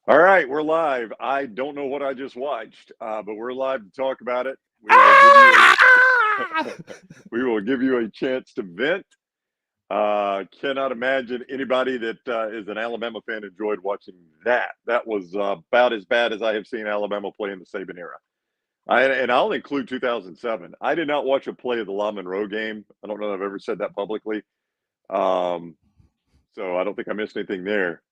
All right, we're live. I don't know what I just watched, but we're live to talk about it. Ah! We will give you a chance to vent. Cannot imagine anybody that is an Alabama fan enjoyed watching that. That was about as bad as I have seen Alabama play in the Saban era. And I'll include 2007. I did not watch a play of the La Monroe game. I don't know if I've ever said that publicly. Um, so I don't think I missed anything there.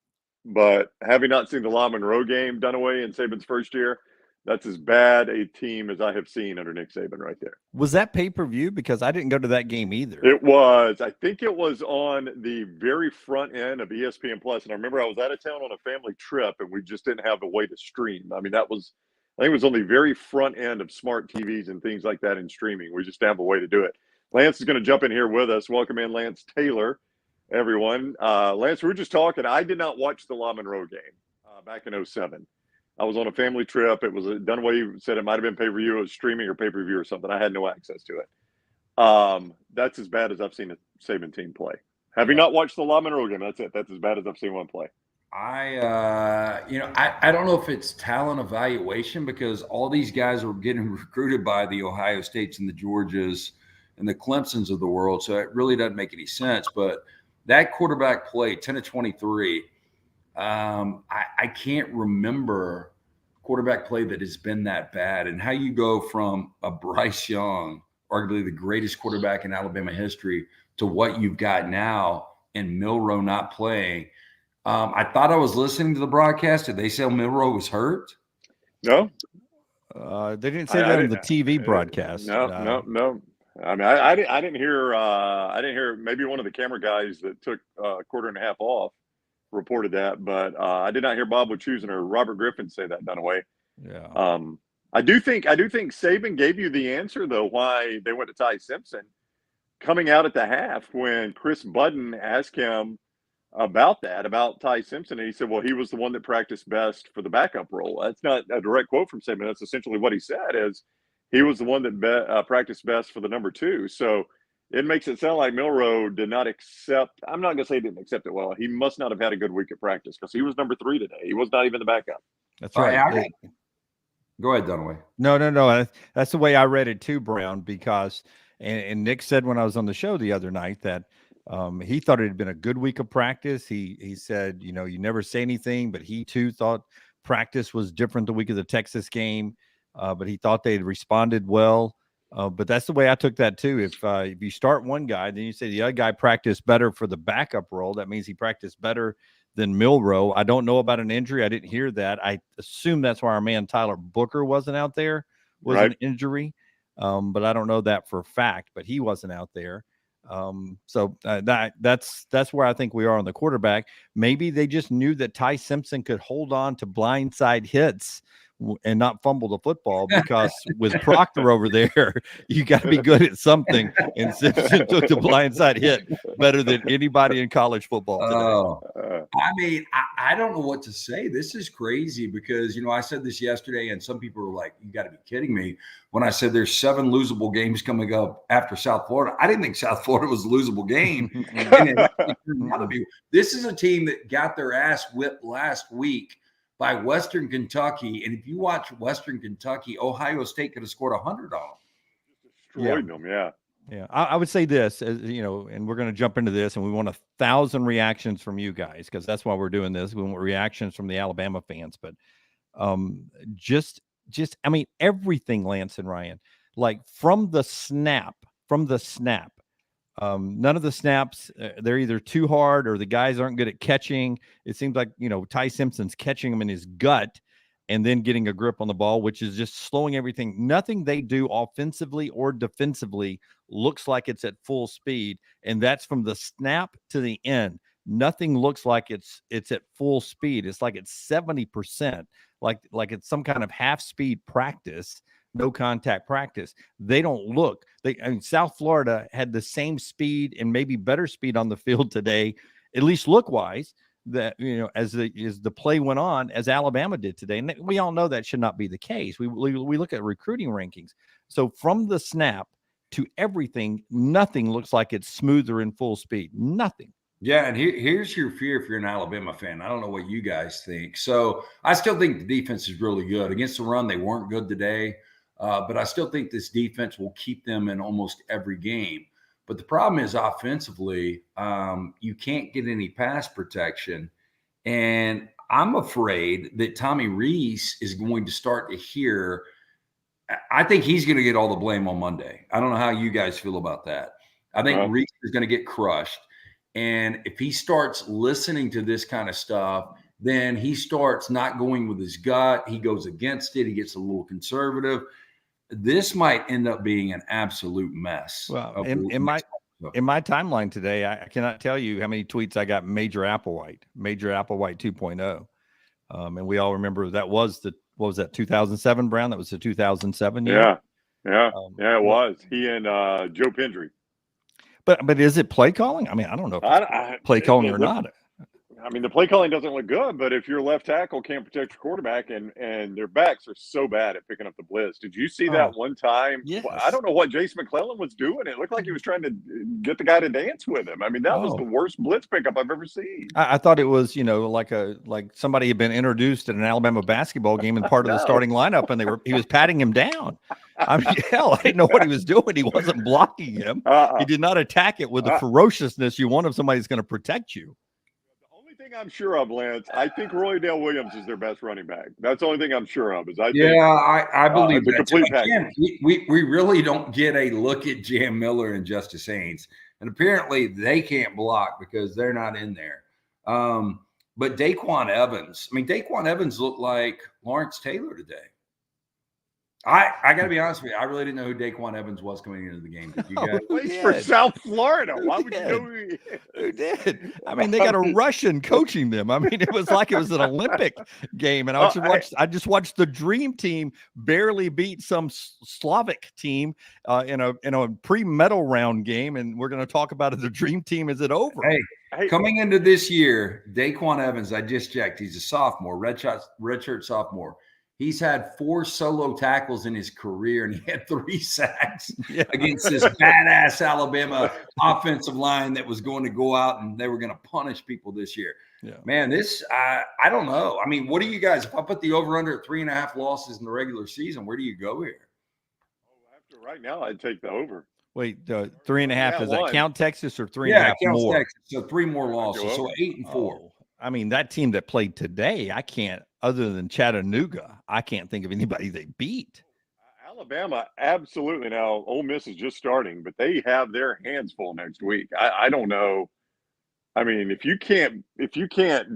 But having not seen the La Monroe game, Dunaway in Saban's first year, that's as bad a team as I have seen under Nick Saban right there. Was that pay-per-view? Because I didn't go to that game either. It was, I think it was on the very front end of ESPN Plus. And I remember I was out of town on a family trip and we just didn't have a way to stream. I mean, I think it was on the very front end of smart TVs and things like that in streaming. We just didn't have a way to do it. Lance is going to jump in here with us. Welcome in, Lance Taylor, everyone. Lance, we were just talking. I did not watch the La Monroe game back in 07. I was on a family trip. It was Dunaway said it might have been pay-per-view. It was streaming or pay-per-view or something. I had no access to it. That's as bad as I've seen a Saban team play. Having not watched the La Monroe game, that's it. That's as bad as I've seen one play. I don't know if it's talent evaluation because all these guys were getting recruited by the Ohio States and the Georgias and the Clemsons of the world. So it really doesn't make any sense. But that quarterback play, 10 to 23, I can't remember quarterback play that has been that bad. And how you go from a Bryce Young, arguably the greatest quarterback in Alabama history, to what you've got now and Milroe not playing. I thought I was listening to the broadcast. Did they say Milroe was hurt? No. They didn't say that in the TV broadcast. No. I mean, I didn't hear. I didn't hear. Maybe one of the camera guys that took a quarter and a half off reported that, but I did not hear Bob Wischusen or Robert Griffin say that. Dunaway. Yeah. I do think Saban gave you the answer though why they went to Ty Simpson coming out at the half when Chris Budden asked him about Ty Simpson, and he said, well, he was the one that practiced best for the backup role. That's not a direct quote from Saban. That's essentially what he said is he was the one that practiced best for the number 2. So it makes it sound like Milroe did not accept. I'm not going to say he didn't accept it well. He must not have had a good week of practice because he was number 3 today. He was not even the backup. That's right. Go ahead, Dunaway. No. That's the way I read it too, Brown, because and Nick said when I was on the show the other night that he thought it had been a good week of practice. He said, you never say anything, but he too thought practice was different the week of the Texas game, but he thought they had responded well. But that's the way I took that too. If you start one guy, then you say the other guy practiced better for the backup role. That means he practiced better than Milroe. I don't know about an injury. I didn't hear that. I assume that's why our man Tyler Booker wasn't out there, was an injury. But I don't know that for a fact, but he wasn't out there. That's where I think we are on the quarterback. Maybe they just knew that Ty Simpson could hold on to blindside hits and not fumble the football, because with Proctor over there, you got to be good at something. And Simpson took the blindside hit better than anybody in college football today. I mean, I don't know what to say. This is crazy because, I said this yesterday and some people were like, you got to be kidding me. When I said there's 7 losable games coming up after South Florida, I didn't think South Florida was a losable game. This is a team that got their ass whipped last week by Western Kentucky. And if you watch Western Kentucky, Ohio State could have scored 100 on them. Destroyed them, yeah. Yeah, I would say this, and we're going to jump into this, and we want 1,000 reactions from you guys, because that's why we're doing this. We want reactions from the Alabama fans, but I mean, everything, Lance and Ryan, like from the snap, none of the snaps, they're either too hard or the guys aren't good at catching. It seems like, Ty Simpson's catching him in his gut and then getting a grip on the ball, which is just slowing everything. Nothing they do offensively or defensively looks like it's at full speed. And that's from the snap to the end. Nothing looks like it's at full speed. It's like it's 70%, like it's some kind of half speed practice, no contact practice. They don't look. South Florida had the same speed and maybe better speed on the field today, at least look wise, that as the play went on, as Alabama did today. And we all know that should not be the case. We look at recruiting rankings. So from the snap to everything, nothing looks like it's smoother in full speed. Nothing. Yeah, and here's your fear if you're an Alabama fan. I don't know what you guys think. So I still think the defense is really good. Against the run, they weren't good today, but I still think this defense will keep them in almost every game. But the problem is offensively, you can't get any pass protection. And I'm afraid that Tommy Rees is going to start to hear. I think he's going to get all the blame on Monday. I don't know how you guys feel about that. I think Reese is going to get crushed. And if he starts listening to this kind of stuff, then he starts not going with his gut. He goes against it. He gets a little conservative. This might end up being an absolute mess. Well, in my timeline today, I cannot tell you how many tweets I got Major Applewhite 2.0. And we all remember that was what was that, 2007, Brown? That was the 2007 year. Yeah, it was. He and Joe Pendry. But is it play calling? I mean, I don't know if it's play calling or not. I mean, the play calling doesn't look good, but if your left tackle can't protect your quarterback and their backs are so bad at picking up the blitz. Did you see that one time? Yes. I don't know what Jason McClellan was doing. It looked like he was trying to get the guy to dance with him. I mean, that was the worst blitz pickup I've ever seen. I thought it was, like somebody had been introduced at an Alabama basketball game and part of the starting lineup, and he was patting him down. I mean, hell, I didn't know what he was doing. He wasn't blocking him. He did not attack it with the ferociousness you want if somebody's going to protect you. Thing I'm sure of, Lance, I think Roy Dale Williams is their best running back. That's the only thing I'm sure of. I believe the complete package. We really don't get a look at Jam Miller and Justice Haynes, and apparently they can't block because they're not in there. But Daquan Evans looked like Lawrence Taylor today. I got to be honest with you. I really didn't know who Daquan Evans was coming into the game. Did you guys? Plays for South Florida. Why would you know who did? I mean, they got a Russian coaching them. I mean, it was like it was an Olympic game, and I just watched the Dream Team barely beat some Slavic team in a pre-medal round game, and we're going to talk about the Dream Team. Is it over? Hey, coming into this year, Daquan Evans, I just checked. He's a sophomore, redshirt sophomore. He's had 4 solo tackles in his career, and he had 3 sacks against this badass Alabama offensive line that was going to go out and they were going to punish people this year. Yeah. Man, I don't know. I mean, what do you guys, if I put the over-under at 3.5 losses in the regular season, where do you go here? After right now, I'd take the over. Wait, 3.5, does that count Texas or 3.5 more? Yeah, Texas, so 3 more losses, so 8 and 4. Oh, I mean, that team that played today, I can't, other than Chattanooga, I can't think of anybody they beat. Alabama, absolutely. Now, Ole Miss is just starting, but they have their hands full next week. I don't know. I mean, if you can't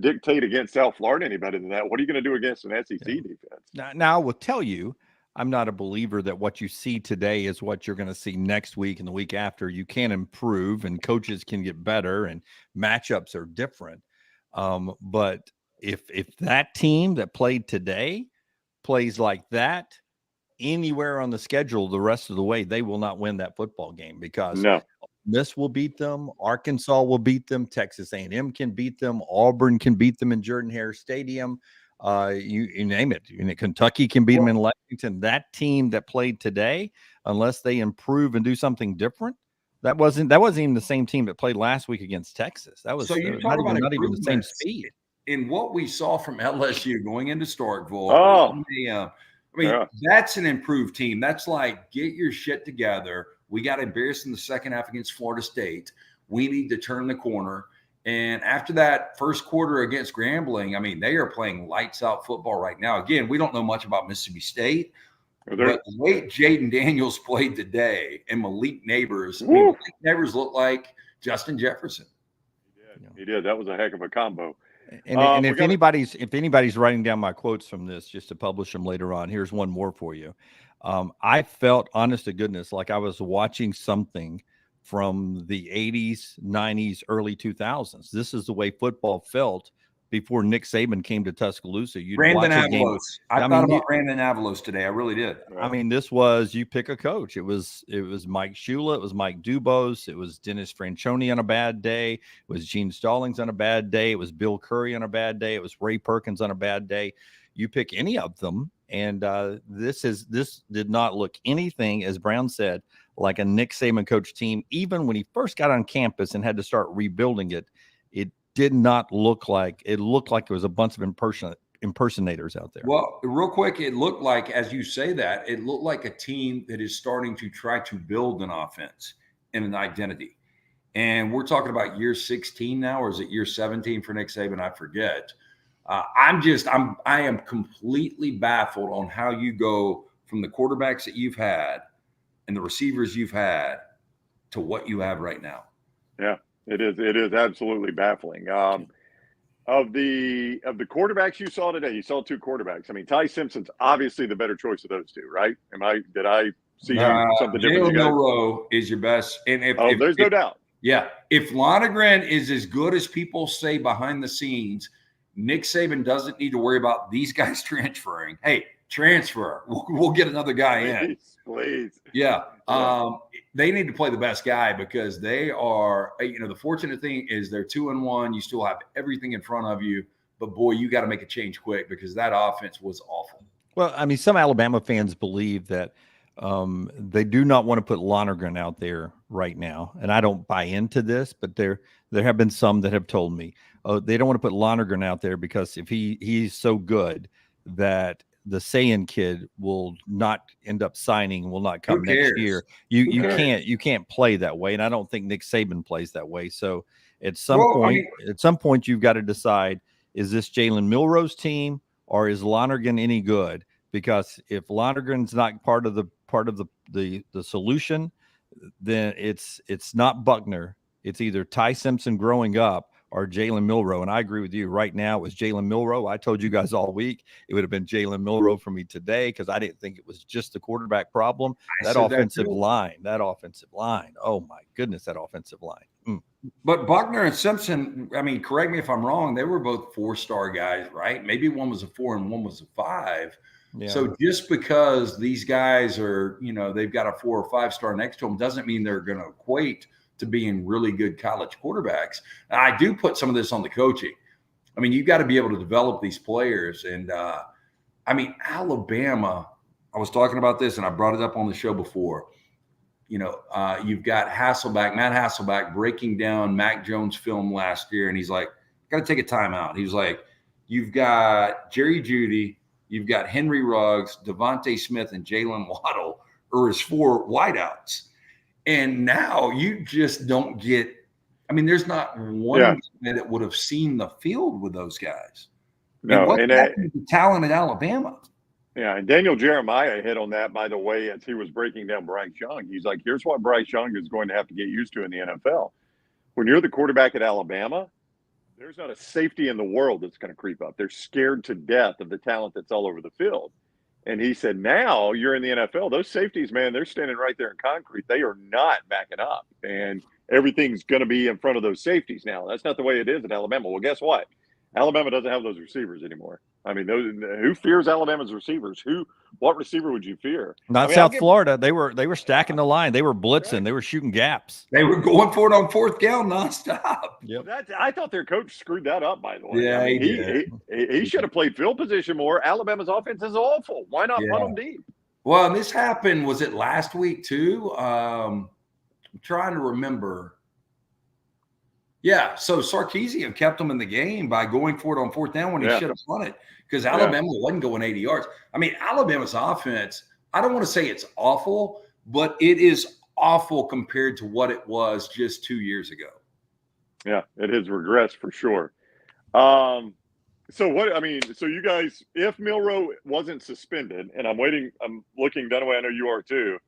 dictate against South Florida any better than that, what are you going to do against an SEC defense? Now, I will tell you, I'm not a believer that what you see today is what you're going to see next week and the week after. You can improve, and coaches can get better, and matchups are different. But if that team that played today plays like that anywhere on the schedule the rest of the way, they will not win that football game, because Miss will beat them, Arkansas will beat them, Texas A&M can beat them, Auburn can beat them in Jordan-Hare Stadium. You name it. Kentucky can beat them in Lexington. That team that played today, unless they improve and do something different, that wasn't even the same team that played last week against Texas. That was so you're not even the same speed. In what we saw from LSU going into Starkville, that's an improved team. That's like, get your shit together. We got embarrassed in the second half against Florida State. We need to turn the corner. And after that first quarter against Grambling, I mean, they are playing lights out football right now. Again, we don't know much about Mississippi State, but the way Jaden Daniels played today and Malik Neighbors, Malik Neighbors looked like Justin Jefferson. He did. That was a heck of a combo. And if anybody's writing down my quotes from this just to publish them later on, here's one more for you. I felt, honest to goodness, like I was watching something from the 80s, 90s, early 2000s. This is the way football felt before Nick Saban came to Tuscaloosa. Brandon Avalos. I thought about Brandon Avalos today. I really did. I mean, this was, you pick a coach. It was Mike Shula. It was Mike Dubose. It was Dennis Franchione on a bad day. It was Gene Stallings on a bad day. It was Bill Curry on a bad day. It was Ray Perkins on a bad day. You pick any of them, and this did not look anything, as Brown said, like a Nick Saban coach team. Even when he first got on campus and had to start rebuilding it, did not look like it. Looked like it was a bunch of impersonators out there. Well, real quick, it looked like, as you say that, it looked like a team that is starting to try to build an offense and an identity. And we're talking about year 16 now, or is it year 17 for Nick Saban? I forget. I am completely baffled on how you go from the quarterbacks that you've had and the receivers you've had to what you have right now. Yeah, it is. It is absolutely baffling. Of the quarterbacks you saw today, you saw two quarterbacks. I mean, Ty Simpson's obviously the better choice of those two, right? Did I see something different? Jalen Milroe is your best. And there's no doubt. Yeah. If Lonergan is as good as people say behind the scenes, Nick Saban doesn't need to worry about these guys transferring. Hey, transfer. We'll get another guy in. Please. Yeah. They need to play the best guy because they are, the fortunate thing is they're 2-1. You still have everything in front of you. But, boy, you got to make a change quick because that offense was awful. Well, I mean, some Alabama fans believe that they do not want to put Lonergan out there right now. And I don't buy into this, but there have been some that have told me they don't want to put Lonergan out there because if he's so good that the Sayan kid will not end up signing, will not come next year. You can't play that way. And I don't think Nick Saban plays that way. So at some point you've got to decide, is this Jalen Milroe's team or is Lonergan any good? Because if Lonergan's not part of the solution, then it's not Buckner. It's either Ty Simpson growing up or Jalen Milroe. And I agree with you. Right now, it was Jalen Milroe. I told you guys all week it would have been Jalen Milroe for me today because I didn't think it was just the quarterback problem. That offensive line. Oh, my goodness, that offensive line. But Buckner and Simpson, I mean, correct me if I'm wrong, they were both 4-star guys, right? Maybe one was a 4 and one was a 5. Yeah. So just because these guys are, they've got a 4 or 5-star next to them doesn't mean they're going to equate to being really good college quarterbacks. And I do put some of this on the coaching. I mean, you've got to be able to develop these players. And Alabama, I was talking about this and I brought it up on the show before. You've got Matt Hasselbeck breaking down Mac Jones' film last year. And he's like, got to take a timeout. He was like, you've got Jerry Jeudy, you've got Henry Ruggs, Devontae Smith, and Jalen Waddle are his 4 wideouts. And now you just don't get – I mean, there's not one guy that would have seen the field with those guys. No, and the talent at Alabama. Yeah, and Daniel Jeremiah hit on that, by the way, as he was breaking down Bryce Young. He's like, here's what Bryce Young is going to have to get used to in the NFL. When you're the quarterback at Alabama, there's not a safety in the world that's going to creep up. They're scared to death of the talent that's all over the field. And he said, now you're in the NFL. Those safeties, man, they're standing right there in concrete. They are not backing up. And everything's going to be in front of those safeties now. That's not the way it is at Alabama. Well, guess what? Alabama doesn't have those receivers anymore. I mean, who fears Alabama's receivers? What receiver would you fear? Not South Florida. They were stacking the line. They were blitzing. Right. They were shooting gaps. They were going for it on 4th down nonstop. Yep. I thought their coach screwed that up, by the way. Yeah, I mean, he should have played field position more. Alabama's offense is awful. Why not run them deep? Well, and this happened, was it last week too? I'm trying to remember. Yeah, so Sarkisian kept them in the game by going for it on 4th down when he should have won it because Alabama wasn't going 80 yards. I mean, Alabama's offense, I don't want to say it's awful, but it is awful compared to what it was just 2 years ago. Yeah, it has regressed for sure. So you guys, if Milroe wasn't suspended, and I'm looking, Dunaway, I know you are too,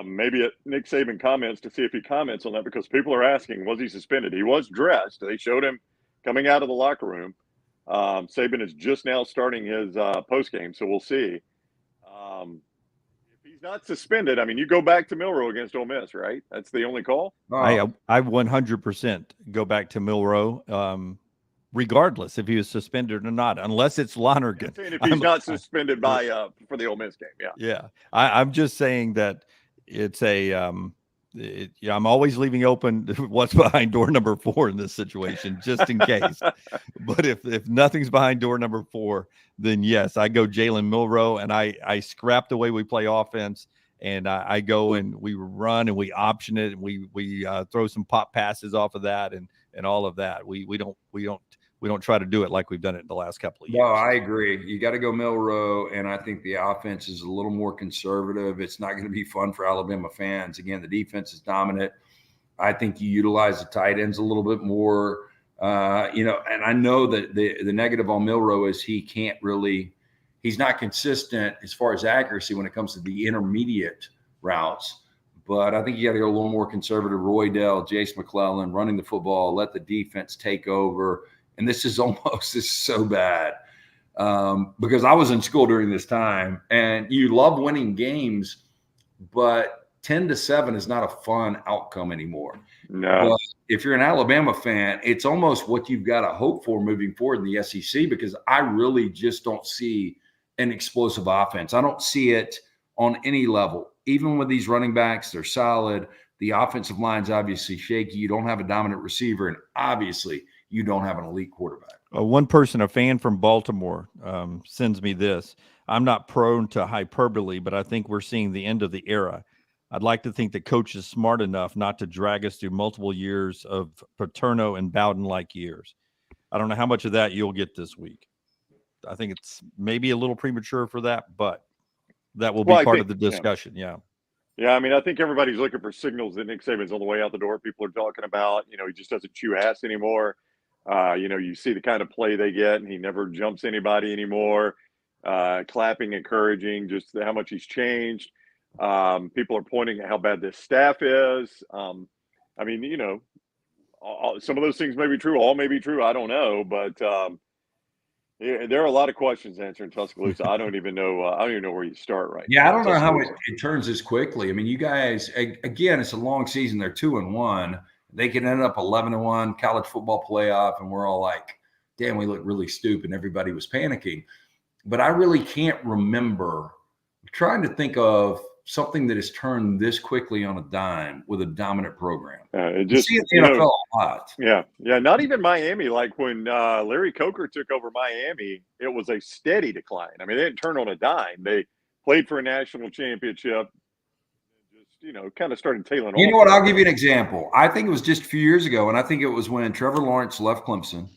maybe at Nick Saban comments to see if he comments on that because people are asking, was he suspended? He was dressed. They showed him coming out of the locker room. Saban is just now starting his postgame, so we'll see. If he's not suspended, I mean, you go back to Milroe against Ole Miss, right? That's the only call? I 100% go back to Milroe, regardless if he was suspended or not, unless it's Lonergan. If he's not suspended for the Ole Miss game, yeah. I'm just saying that it's I'm always leaving open what's behind door number 4 in this situation, just in case. But if nothing's behind door number 4, then yes, I go Jalen Milroe, and I scrap the way we play offense, and I go and we run and we option it, and we throw some pop passes off of that, and and all of that. We don't try to do it like we've done it in the last couple of years. No, I agree. You got to go Milroe, and I think the offense is a little more conservative. It's not going to be fun for Alabama fans. Again, the defense is dominant. I think you utilize the tight ends a little bit more. And I know that the negative on Milroe is he's not consistent as far as accuracy when it comes to the intermediate routes. But I think you got to go a little more conservative. Roydell, Jace McClellan running the football, let the defense take over. And this is so bad because I was in school during this time, and you love winning games, but 10-7 is not a fun outcome anymore. No. But if you're an Alabama fan, it's almost what you've got to hope for moving forward in the SEC, because I really just don't see an explosive offense. I don't see it on any level. Even with these running backs, they're solid. The offensive line's obviously shaky. You don't have a dominant receiver, and obviously you don't have an elite quarterback. One person, a fan from Baltimore, sends me this. I'm not prone to hyperbole, but I think we're seeing the end of the era. I'd like to think the coach is smart enough not to drag us through multiple years of Paterno and Bowden-like years. I don't know how much of that you'll get this week. I think it's maybe a little premature for that, but that will be part of the discussion. Yeah. Yeah, I mean, I think everybody's looking for signals that Nick Saban's on the way out the door. People are talking about, he just doesn't chew ass anymore. You see the kind of play they get, and he never jumps anybody anymore. Clapping, encouraging, just how much he's changed. People are pointing at how bad this staff is. Some of those things may be true. All may be true. I don't know, but there are a lot of questions answered in Tuscaloosa. I don't even know where you start right now. I don't know how it turns this quickly. I mean, you guys, again, it's a long season. They're 2-1. They can end up 11-1 college football playoff, and we're all like, damn, we look really stupid. And everybody was panicking. But I really can't remember. I'm trying to think of something that has turned this quickly on a dime with a dominant program. You see it in the NFL a lot. Yeah. Not even Miami. Like when Larry Coker took over Miami, it was a steady decline. I mean, they didn't turn on a dime. They played for a national championship. Just kind of started tailing off. You know what? I'll give you an example. I think it was just a few years ago, and I think it was when Trevor Lawrence left Clemson,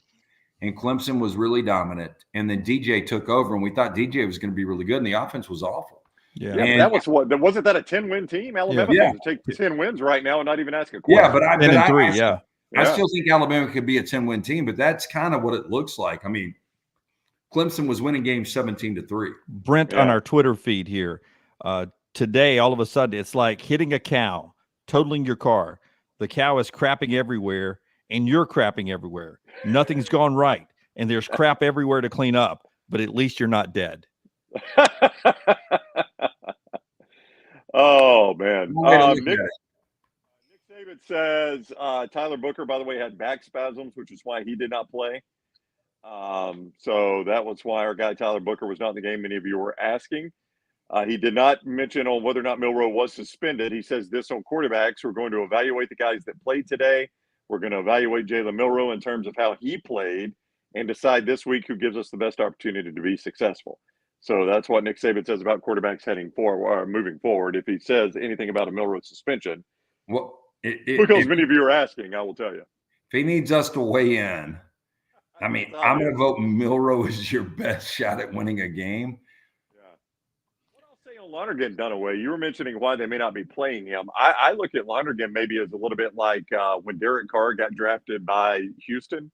and Clemson was really dominant, and then DJ took over, and we thought DJ was going to be really good, and the offense was awful. Yeah, that was wasn't that a 10-win team? Alabama can take 10 wins right now and not even ask a question. Yeah, but I still think Alabama could be a 10-win team, but that's kind of what it looks like. I mean, Clemson was winning games 17-3. Brent on our Twitter feed here. Today, all of a sudden, it's like hitting a cow, totaling your car. The cow is crapping everywhere, and you're crapping everywhere. Nothing's gone right, and there's crap everywhere to clean up, but at least you're not dead. Oh, man. Nick Saban says Tyler Booker, by the way, had back spasms, which is why he did not play. So that was why our guy Tyler Booker was not in the game. Many of you were asking. He did not mention on whether or not Milroe was suspended. He says this on quarterbacks. We're going to evaluate the guys that played today. We're going to evaluate Jalen Milroe in terms of how he played and decide this week who gives us the best opportunity to be successful. So that's what Nick Saban says about quarterbacks moving forward. If he says anything about a Milroe suspension, because many of you are asking, I will tell you. If he needs us to weigh in, I mean, I'm going to vote Milroe is your best shot at winning a game. What I'll say on Lonergan, Dunaway, you were mentioning why they may not be playing him. I look at Lonergan maybe as a little bit like when Derek Carr got drafted by Houston,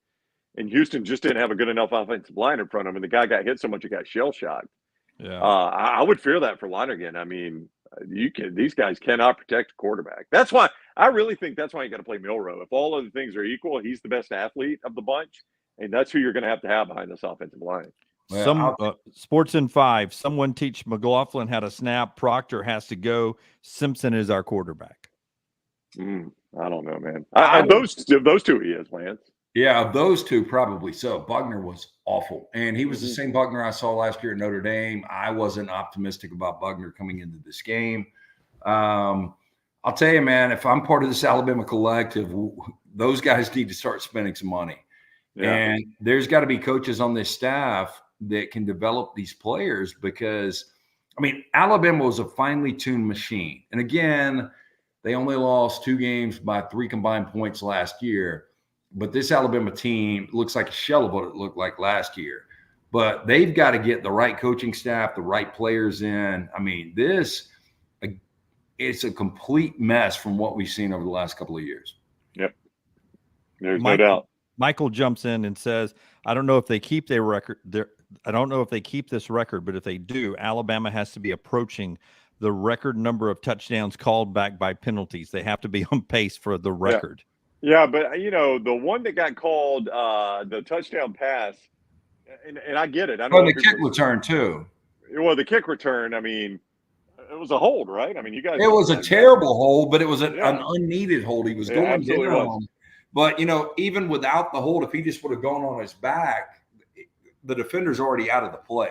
and Houston just didn't have a good enough offensive line in front of him, and the guy got hit so much he got shell-shocked. Yeah, I would fear that for Lonergan. I mean, these guys cannot protect a quarterback. That's why I really think that's why you got to play Milroe. If all other things are equal, he's the best athlete of the bunch, and that's who you're going to have behind this offensive line. Sports in 5. Someone teach McLaughlin how to snap. Proctor has to go. Simpson is our quarterback. I don't know, man. Those two he is, Lance. Yeah, of those two, probably so. Buckner was awful. And he was the same Buckner I saw last year at Notre Dame. I wasn't optimistic about Buckner coming into this game. I'll tell you, man, if I'm part of this Alabama collective, those guys need to start spending some money. Yeah. And there's got to be coaches on this staff that can develop these players because, I mean, Alabama was a finely tuned machine. And again, they only lost 2 games by 3 combined points last year. but this Alabama team looks like a shell of what it looked like last year. But they've got to get the right coaching staff, the right players in. I mean, it's a complete mess from what we've seen over the last couple of years. Yep. There's no doubt. Michael jumps in and says, I don't know if they keep their record. I don't know if they keep this record, but if they do, Alabama has to be approaching the record number of touchdowns called back by penalties. They have to be on pace for the record. Yeah, but, the one that got called the touchdown pass, and I get it. I know the kick return, too. Well, the kick return, I mean, it was a hold, right? I mean, you guys. It was a terrible hold, but it was an unneeded hold. He was going down. But, even without the hold, if he just would have gone on his back, the defender's already out of the play.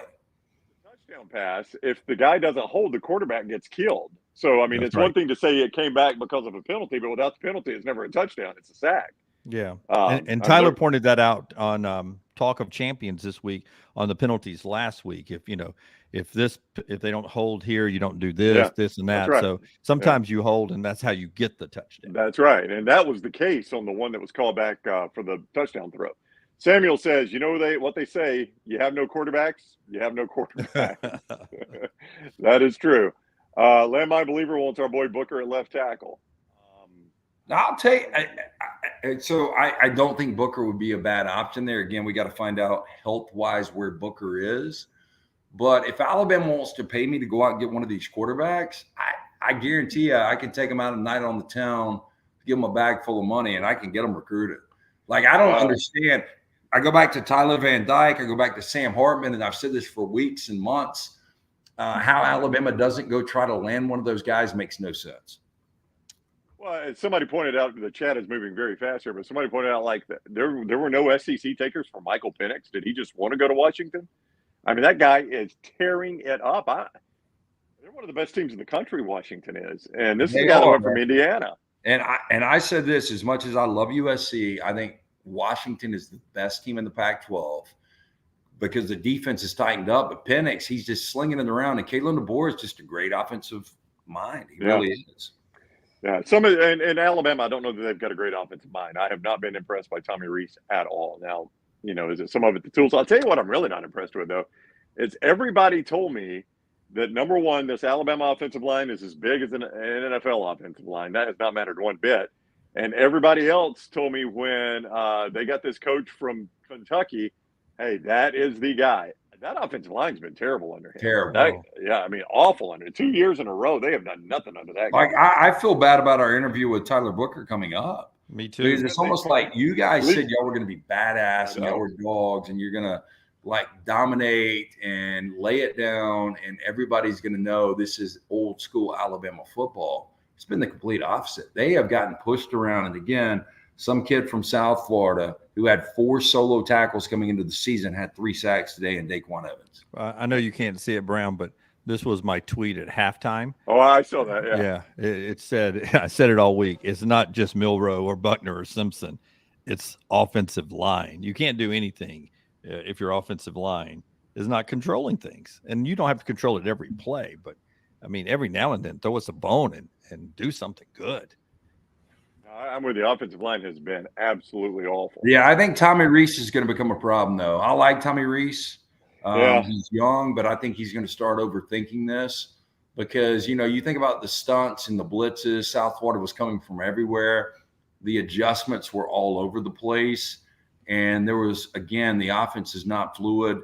Touchdown pass, if the guy doesn't hold, the quarterback gets killed. So, I mean, it's one thing to say it came back because of a penalty, but without the penalty, it's never a touchdown. It's a sack. Yeah. And Tyler pointed that out on Talk of Champions this week on the penalties last week. If they don't hold here, you don't do this, this and that. Right. So sometimes you hold, and that's how you get the touchdown. That's right. And that was the case on the one that was called back for the touchdown throw. Samuel says, what they say, you have no quarterbacks, you have no quarterbacks. That is true. Landmine Believer wants our boy Booker at left tackle. I'll tell you, so I don't think Booker would be a bad option there. Again, we got to find out health-wise where Booker is. But if Alabama wants to pay me to go out and get one of these quarterbacks, I guarantee you I can take them out a night on the town, give them a bag full of money, and I can get them recruited. Like, I don't understand. I go back to Tyler Van Dyke. I go back to Sam Hartman, and I've said this for weeks and months. How Alabama doesn't go try to land one of those guys makes no sense. Well, somebody pointed out, the chat is moving very fast here, but somebody pointed out there were no SEC takers for Michael Penix. Did he just want to go to Washington? I mean, that guy is tearing it up. They're one of the best teams in the country, Washington is. And this is a guy that went from Indiana. And I said this, as much as I love USC, I think Washington is the best team in the Pac-12 because the defense is tightened up. But Penix, he's just slinging it around. And Kalen DeBoer is just a great offensive mind. He really is. Yeah, in Alabama, I don't know that they've got a great offensive mind. I have not been impressed by Tommy Rees at all. Now, is it some of it the tools? I'll tell you what I'm really not impressed with, though. Is everybody told me that, number one, this Alabama offensive line is as big as an NFL offensive line. That has not mattered one bit. And everybody else told me when they got this coach from Kentucky, hey, that is the guy. That offensive line's been terrible under him. Terrible. Awful under 2 years in a row. They have done nothing under that guy. Like, I feel bad about our interview with Tyler Booker coming up. Me too. Because it's almost like you guys said y'all were going to be badass and y'all were dogs and you're going to dominate and lay it down and everybody's going to know this is old school Alabama football. It's been the complete opposite. They have gotten pushed around. And again, some kid from South Florida who had 4 solo tackles coming into the season had 3 sacks today in Daquan Evans. I know you can't see it, Brown, but this was my tweet at halftime. Oh, I saw that. Yeah. It said, I said it all week. It's not just Milroe or Buckner or Simpson. It's offensive line. You can't do anything if your offensive line is not controlling things. And you don't have to control it every play, but I mean, every now and then throw us a bone and do something good. I'm with the offensive line has been absolutely awful. Yeah, I think Tommy Rees is going to become a problem, though. I like Tommy Rees. He's young, but I think he's going to start overthinking this because, you think about the stunts and the blitzes. South Florida was coming from everywhere. The adjustments were all over the place. And there was, again, the offense is not fluid.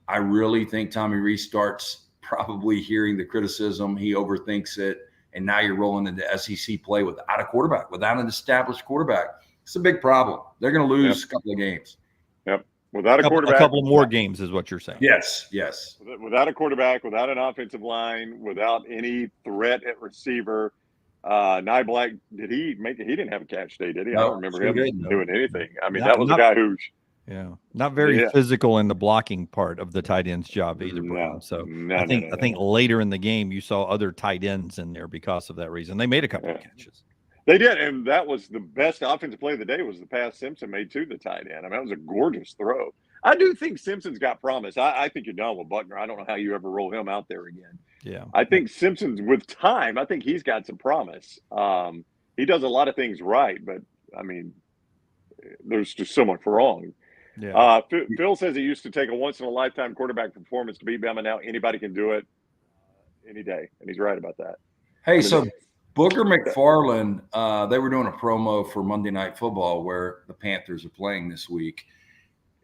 I really think Tommy Rees starts probably hearing the criticism. He overthinks it. And now you're rolling into SEC play without a quarterback, without an established quarterback. It's a big problem. They're going to lose a couple of games. Yep. Without a quarterback. A couple more games is what you're saying. Yes. Without a quarterback, without an offensive line, without any threat at receiver. Nye Black, did he make it? He didn't have a catch day, did he? No, I don't remember him doing anything. I mean, that was a guy who's not very physical in the blocking part of the tight end's job either, Brown. So I think later in the game you saw other tight ends in there because of that reason. They made a couple of catches. They did, and that was the best offensive play of the day was the pass Simpson made to the tight end. I mean, that was a gorgeous throw. I do think Simpson's got promise. I think you're done with Buckner. I don't know how you ever roll him out there again. Yeah. I think Simpson's, with time, I think he's got some promise. He does a lot of things right, but, I mean, there's just so much wrong. Yeah. Phil says he used to take a once-in-a-lifetime quarterback performance to beat Bama. Now anybody can do it any day, and he's right about that. Hey, so Booger McFarland, they were doing a promo for Monday Night Football where the Panthers are playing this week,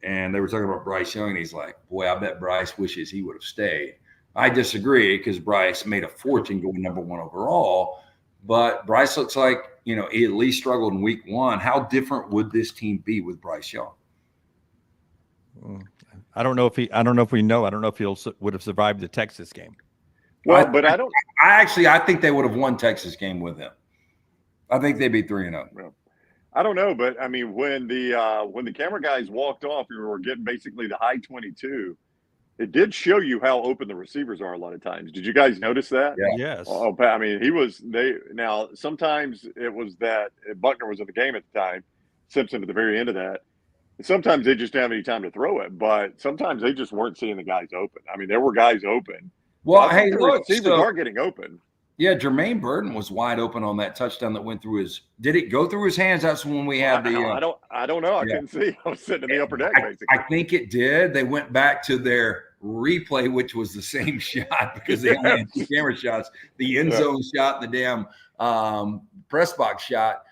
and they were talking about Bryce Young, and he's like, boy, I bet Bryce wishes he would have stayed. I disagree because Bryce made a fortune going number 1 overall, but Bryce looks like, he at least struggled in week 1. How different would this team be with Bryce Young? I don't know if he would have survived the Texas game. Well, I think they would have won Texas game with him. I think they'd be 3-0. I don't know, but I mean, when the camera guys walked off, we were getting basically the high 22. It did show you how open the receivers are a lot of times. Did you guys notice that? Yeah. Yes. Oh, I mean, now sometimes it was that Buckner was in the game at the time, Simpson at the very end of that. Sometimes they just didn't have any time to throw it, but sometimes they just weren't seeing the guys open. I mean, there were guys open. Well, hey, look, receivers are getting open. Yeah, Jermaine Burton was wide open on that touchdown that went through his. Did it go through his hands? That's when we had the. I don't know. I couldn't see. I was sitting in the upper deck. Basically, I think it did. They went back to their replay, which was the same shot because they only had 2 camera shots: the end zone shot, and the damn press box shot.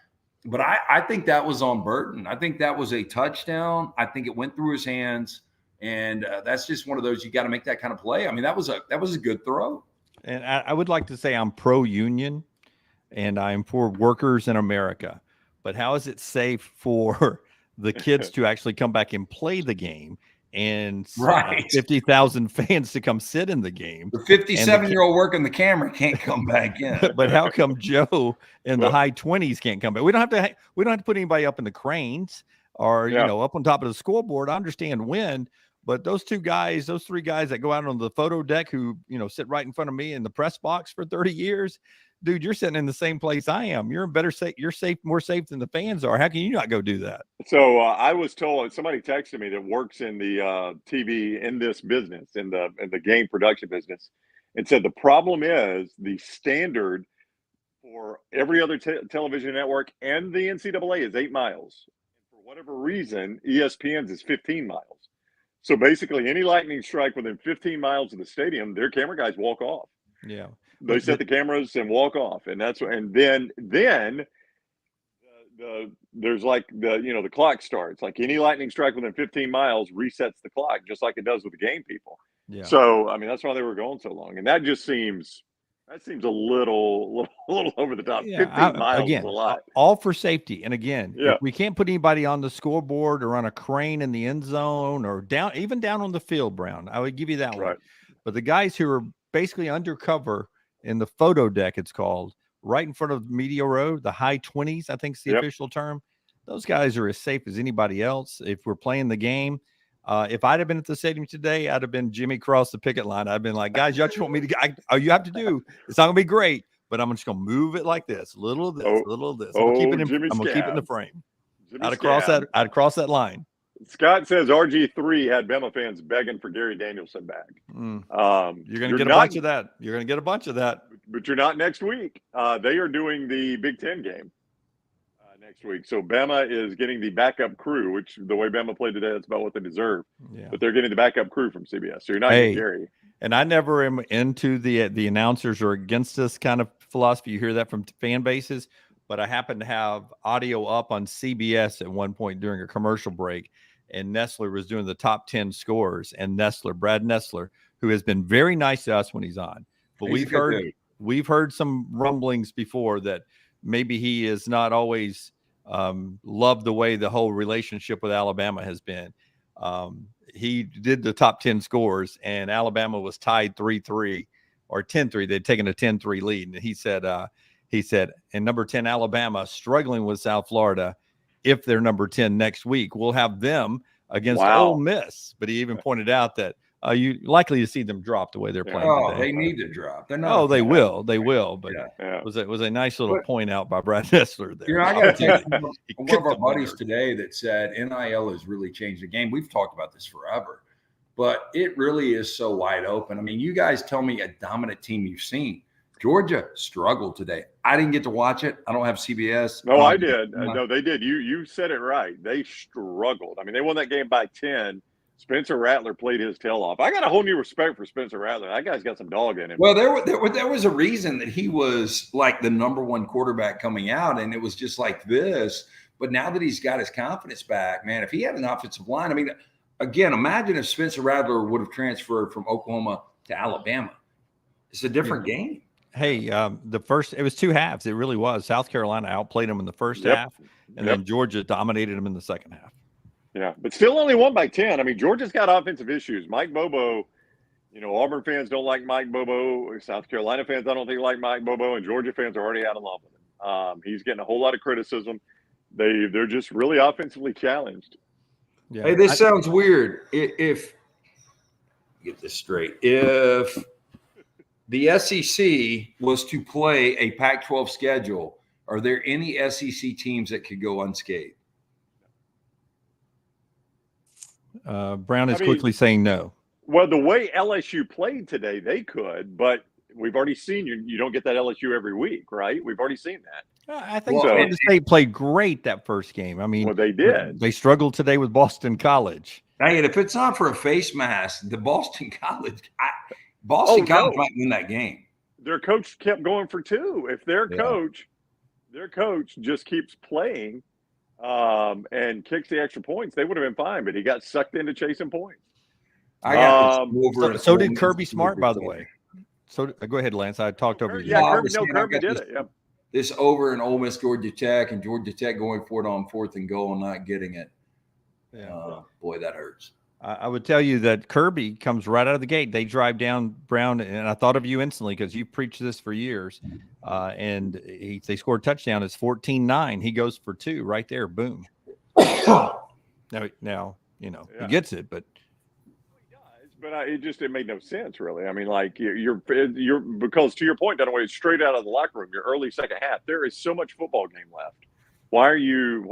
But I think that was on Burton. I think that was a touchdown. I think it went through his hands, and that's just one of those you got to make that kind of play. I mean, that was a good throw. And I would like to say I'm pro-union and I'm for workers in America. But how is it safe for the kids to actually come back and play the game and 50,000 fans to come sit in the game? The 57-year-old working the camera can't come back in. But how come Joe in the high 20s can't come back? We don't have to put anybody up in the cranes or up on top of the scoreboard. I understand wind. But those 3 guys that go out on the photo deck who, sit right in front of me in the press box for 30 years, dude, you're sitting in the same place I am. You're more safe than the fans are. How can you not go do that? So I was told, somebody texted me that works in the TV in this business, in the game production business, and said the problem is the standard for every other television network and the NCAA is 8 miles. And for whatever reason, ESPN's is 15 miles. So basically, any lightning strike within 15 miles of the stadium, their camera guys walk off. Yeah, they set the cameras and walk off, and then there's like the clock starts. Like any lightning strike within 15 miles resets the clock, just like it does with the game people. Yeah. So I mean, that's why they were going so long, and that just seems a little over the top. Yeah, 15 miles again, is a lot. All for safety. And again, if we can't put anybody on the scoreboard or on a crane in the end zone or even down on the field, Brown, I would give you that one. But the guys who are basically undercover in the photo deck, it's called, right in front of Media Row, the high 20s, I think is the official term. Those guys are as safe as anybody else. If we're playing the game, if I'd have been at the stadium today, I'd have been Jimmy Cross the picket line. I'd been like, guys, y'all just want me to all you have to do, it's not gonna be great, but I'm just gonna move it like this, little of this, little of this. I'm gonna keep it in the frame. I'd cross that line. Scott says RG3 had Bama fans begging for Gary Danielson back. You're gonna get a bunch of that. You're gonna get a bunch of that. But you're not next week. They are doing the Big Ten game next week. So Bama is getting the backup crew, which the way Bama played today, that's about what they deserve. Yeah. But they're getting the backup crew from CBS. So you're not getting Gary. And I never am into the announcers or against this kind of philosophy. You hear that from fan bases, but I happen to have audio up on CBS at one point during a commercial break, and Nestler was doing the top 10 scores, and Brad Nestler, who has been very nice to us when he's on, but we've heard some rumblings before that maybe he is not always loved the way the whole relationship with Alabama has been. He did the top 10 scores, and Alabama was tied 3-3 or 10-3. They'd taken a 10-3 lead. And he said, and number 10, Alabama, struggling with South Florida. If they're number 10 next week, we'll have them against Ole Miss. But he even pointed out that you likely to see them drop the way they're playing today. They need to drop. They're not. They will. But it was a nice little point out by Brad Nestler there. I got to tell you, one of our buddies today that said NIL has really changed the game. We've talked about this forever, but it really is so wide open. I mean, you guys tell me a dominant team you've seen. Georgia struggled today. I didn't get to watch it. I don't have CBS. No, I did. No, they did. You said it right. They struggled. I mean, they won that game by 10. Spencer Rattler played his tail off. I got a whole new respect for Spencer Rattler. That guy's got some dog in him. Well, there was a reason that he was like the number one quarterback coming out, and it was just like this. But now that he's got his confidence back, man, if he had an offensive line, I mean, again, imagine if Spencer Rattler would have transferred from Oklahoma to Alabama. It's a different game. Hey, it was 2 halves. It really was. South Carolina outplayed them in the first half, and then Georgia dominated them in the second half. Yeah, but still only won by 10. I mean, Georgia's got offensive issues. Mike Bobo, Auburn fans don't like Mike Bobo. South Carolina fans, I don't think, like Mike Bobo, and Georgia fans are already out of love with him. He's getting a whole lot of criticism. They're just really offensively challenged. Yeah. Hey, this sounds weird. If get this straight, if the SEC was to play a Pac-12 schedule, are there any SEC teams that could go unscathed? Brown is quickly saying no. Well, the way LSU played today, they could, but we've already seen you don't get that LSU every week, right? We've already seen that. I think Florida State played great that first game. I mean, well, they did. They struggled today with Boston College. Hey, and if it's not for a face mask, the Boston College College might win that game. Their coach kept going for 2. If their coach just keeps playing and kicks the extra points, they would have been fine. But he got sucked into chasing points. So did Kirby Smart, by the way. So go ahead, Lance. I talked over you. Yeah, Kirby did it. Yep. This over in Ole Miss, Georgia Tech, and Georgia Tech going for it on 4th and goal and not getting it. Yeah, boy, that hurts. I would tell you that Kirby comes right out of the gate. They drive down Brown, and I thought of you instantly because you preached this for years. And they scored a touchdown. It's 14-9. He goes for 2 right there. Boom. Now he gets it, but. But it made no sense, really. I mean, like you're because to your point, Dunaway, it's straight out of the locker room. Your early second half, there is so much football game left. Why are you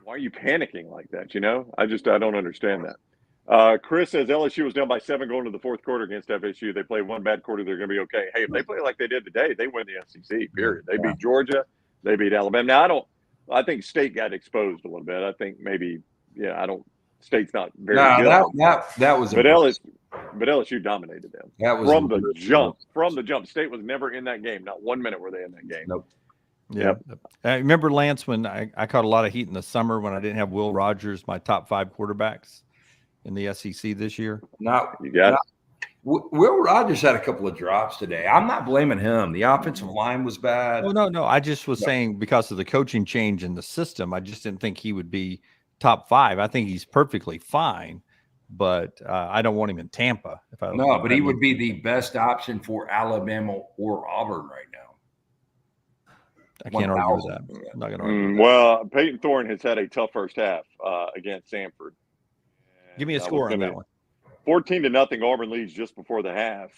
panicking like that? I don't understand that. Chris says LSU was down by 7 going to the 4th quarter against FSU. They played one bad quarter. They're going to be okay. Hey, if they play like they did today, they win the SEC. Period. They beat Georgia. They beat Alabama. Now I think State got exposed a little bit. I think maybe State's not very good. That was. But LSU dominated them. That was from the jump. From the jump, State was never in that game. Not 1 minute were they in that game. Nope. Yeah. I remember, Lance, when I caught a lot of heat in the summer when I didn't have Will Rogers, my top 5 quarterbacks in the SEC this year. Will Rogers had a couple of drops today. I'm not blaming him. The offensive line was bad. Oh, no. I just was saying because of the coaching change in the system, I just didn't think he would be top 5. I think he's perfectly fine, but I don't want him in Tampa. But he would be the best option for Alabama or Auburn right now. I can't argue with that. I'm not going to argue. Well, Peyton Thorne has had a tough first half against Samford. Give me a score on that one. 14-0 Auburn leads just before the half.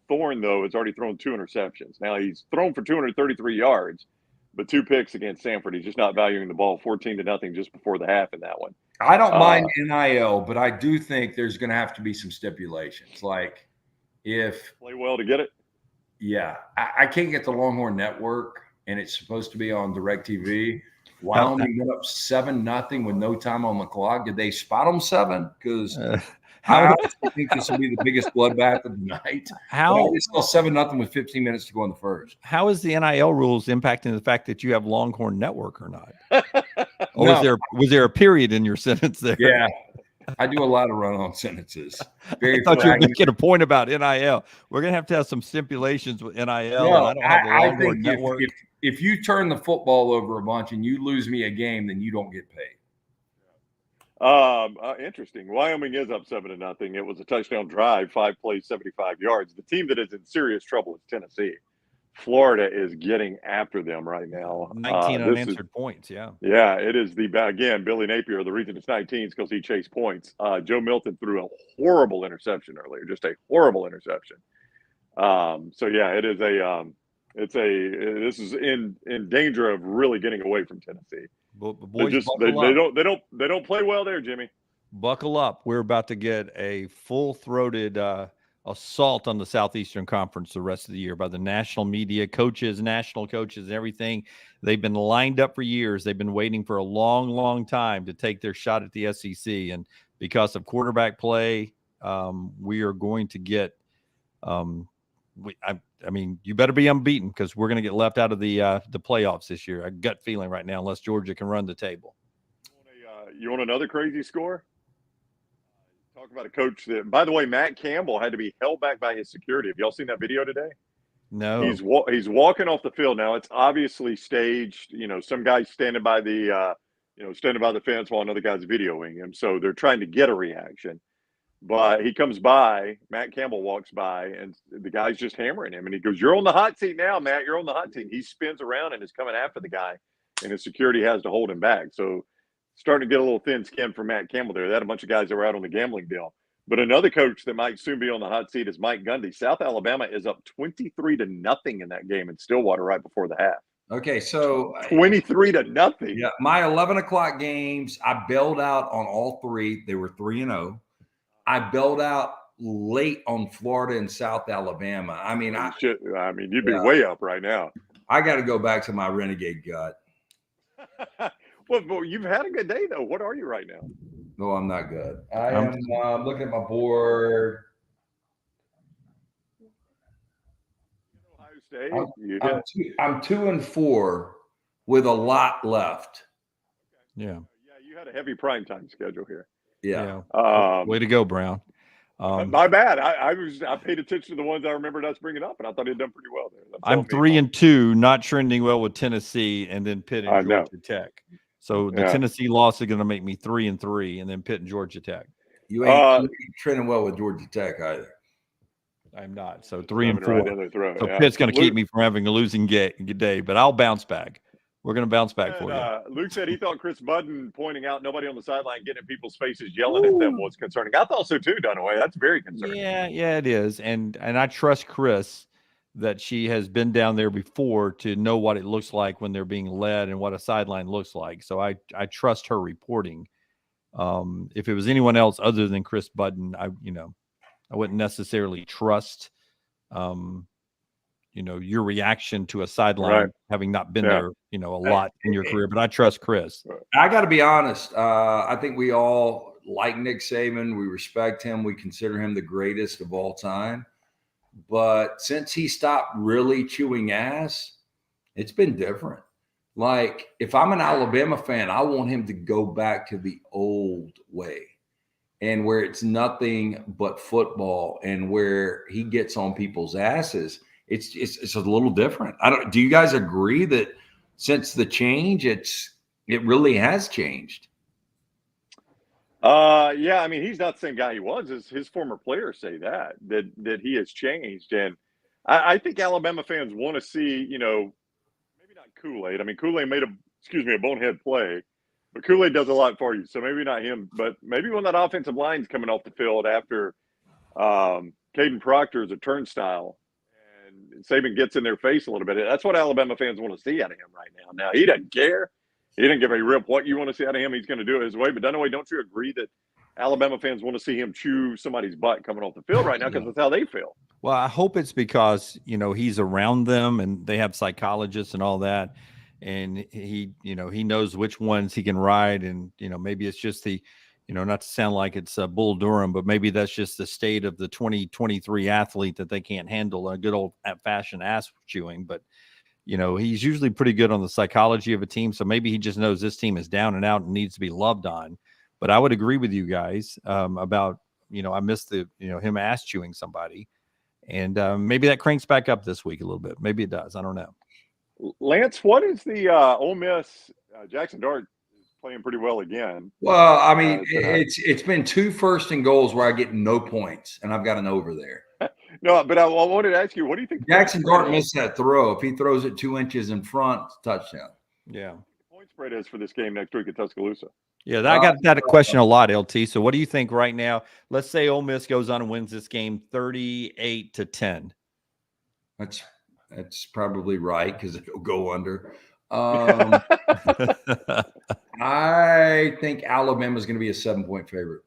Thorne, though, has already thrown 2 interceptions. Now he's thrown for 233 yards, but 2 picks against Samford. He's just not valuing the ball. 14-0 just before the half in that one. I don't mind NIL, but I do think there's going to have to be some stipulations. Like if play well to get it. Yeah, I can't get the Longhorn Network, and it's supposed to be on DirecTV. Wyoming went up 7-0 with no time on the clock. Did they spot them 7? Because I think this will be the biggest bloodbath of the night. It's still 7-0 with 15 minutes to go in the first. How is the NIL rules impacting the fact that you have Longhorn Network or not? Or was there a period in your sentence there? Yeah. I do a lot of run-on sentences. I thought you were making a point about NIL. We're going to have some stipulations with NIL. No, and I don't have the Longhorn Network. If you turn the football over a bunch and you lose me a game, then you don't get paid. Interesting. Wyoming is up 7-0. It was a touchdown drive, 5 plays, 75 yards. The team that is in serious trouble is Tennessee. Florida is getting after them right now. 19 unanswered points, yeah. Yeah, it is again, Billy Napier, the reason it's 19 is because he chased points. Joe Milton threw a horrible interception earlier, just a horrible interception. So yeah, it is this is in danger of really getting away from Tennessee. Boys, they don't play well there, Jimmy. Buckle up. We're about to get a full-throated assault on the Southeastern Conference the rest of the year by the national media, coaches, national coaches, and everything. They've been lined up for years. They've been waiting for a long, long time to take their shot at the SEC. And because of quarterback play, we are going to get I mean, you better be unbeaten because we're going to get left out of the playoffs this year. A gut feeling right now, unless Georgia can run the table. You want another crazy score? Talk about a coach that, by the way, Matt Campbell had to be held back by his security. Have y'all seen that video today? No. He's walking off the field now. It's obviously staged. You know, some guy's standing by the fence while another guy's videoing him. So they're trying to get a reaction. But he comes by, Matt Campbell walks by, and the guy's just hammering him. And he goes, "You're on the hot seat now, Matt. You're on the hot seat." He spins around and is coming after the guy, and his security has to hold him back. So starting to get a little thin skin for Matt Campbell there. They had a bunch of guys that were out on the gambling deal. But another coach that might soon be on the hot seat is Mike Gundy. South Alabama is up 23-0 in that game in Stillwater right before the half. Okay, so 23-0. Yeah, my 11 o'clock games, I bailed out on all three. They were 3-0. I bailed out late on Florida and South Alabama. I mean, you'd be way up right now. I got to go back to my renegade gut. Well, you've had a good day, though. What are you right now? No, I'm not good. I'm looking at my board. Ohio State. I'm 2-4 with a lot left. Yeah. Yeah, you had a heavy primetime schedule here. Yeah. Way to go, Brown. My bad. I paid attention to the ones I remembered us bringing up, and I thought he'd done pretty well there. I'm 3-2, not trending well with Tennessee, and then Pitt and Georgia Tech. So the Tennessee loss is going to make me 3-3, and then Pitt and Georgia Tech. You ain't trending well with Georgia Tech either. I'm not. So 3-4. So Pitt's going to keep me from having a losing day, but I'll bounce back. We're going to bounce back for you. Luke said he thought Chris Budden pointing out nobody on the sideline getting in people's faces yelling at them was concerning. I thought so too, Dunaway. That's very concerning. Yeah, it is. And I trust Chris that she has been down there before to know what it looks like when they're being led and what a sideline looks like. So I trust her reporting. If it was anyone else other than Chris Budden, I wouldn't necessarily trust your reaction to a sideline, having not been there, a lot in your career. But I trust Chris. I got to be honest. I think we all like Nick Saban. We respect him. We consider him the greatest of all time. But since he stopped really chewing ass, it's been different. Like, if I'm an Alabama fan, I want him to go back to the old way, and where it's nothing but football, and where he gets on people's asses. It's a little different. Do you guys agree that since the change, it really has changed? Yeah, I mean, he's not the same guy he was. His former players say that he has changed. And I think Alabama fans want to see, maybe not Kool-Aid. I mean, Kool-Aid made a bonehead play, but Kool-Aid does a lot for you. So maybe not him, but maybe when that offensive line's coming off the field after Caden Proctor is a turnstile and Saban gets in their face a little bit. That's what Alabama fans want to see out of him right now. Now, he doesn't care. He didn't give a rip what you want to see out of him. He's going to do it his way. But Dunaway, don't you agree that Alabama fans want to see him chew somebody's butt coming off the field right now because that's how they feel? Well, I hope it's because, he's around them and they have psychologists and all that. And he knows which ones he can ride. And, maybe it's just not to sound like it's Bull Durham, but maybe that's just the state of the 2023 athlete that they can't handle a good old fashioned ass chewing. But, he's usually pretty good on the psychology of a team. So maybe he just knows this team is down and out and needs to be loved on. But I would agree with you guys about, I missed him ass chewing somebody. And maybe that cranks back up this week a little bit. Maybe it does. I don't know. Lance, what is the Ole Miss Jackson Dart is playing pretty well again? Well, I mean, it's been 2 first and goals where I get no points, and I've got an over there. No, but I wanted to ask you, what do you think? Jackson Dart missed that throw. If he throws it 2 inches in front, touchdown. Yeah. The point spread is for this game next week at Tuscaloosa. Yeah, I got that question a lot, LT. So what do you think right now? Let's say Ole Miss goes on and wins this game 38-10. That's probably right because it'll go under. I think Alabama's going to be a 7-point favorite.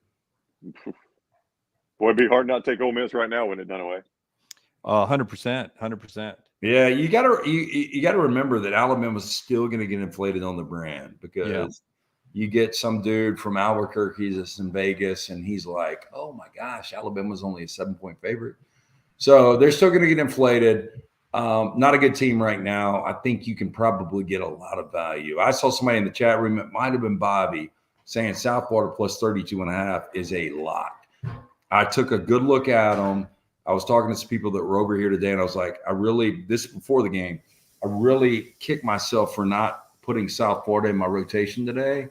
Boy, it'd be hard not to take Ole Miss right now when it's Dunaway. 100%, 100%. Yeah, you gotta remember that Alabama's still going to get inflated on the brand because you get some dude from Albuquerque that's in Vegas and he's like, "Oh my gosh, Alabama's only a 7-point favorite," so they're still going to get inflated. Not a good team right now. I think you can probably get a lot of value. I saw somebody in the chat room, it might have been Bobby, saying South Florida plus 32.5 is a lock. I took a good look at them. I was talking to some people that were over here today, and I was like, this is before the game, I really kicked myself for not putting South Florida in my rotation today.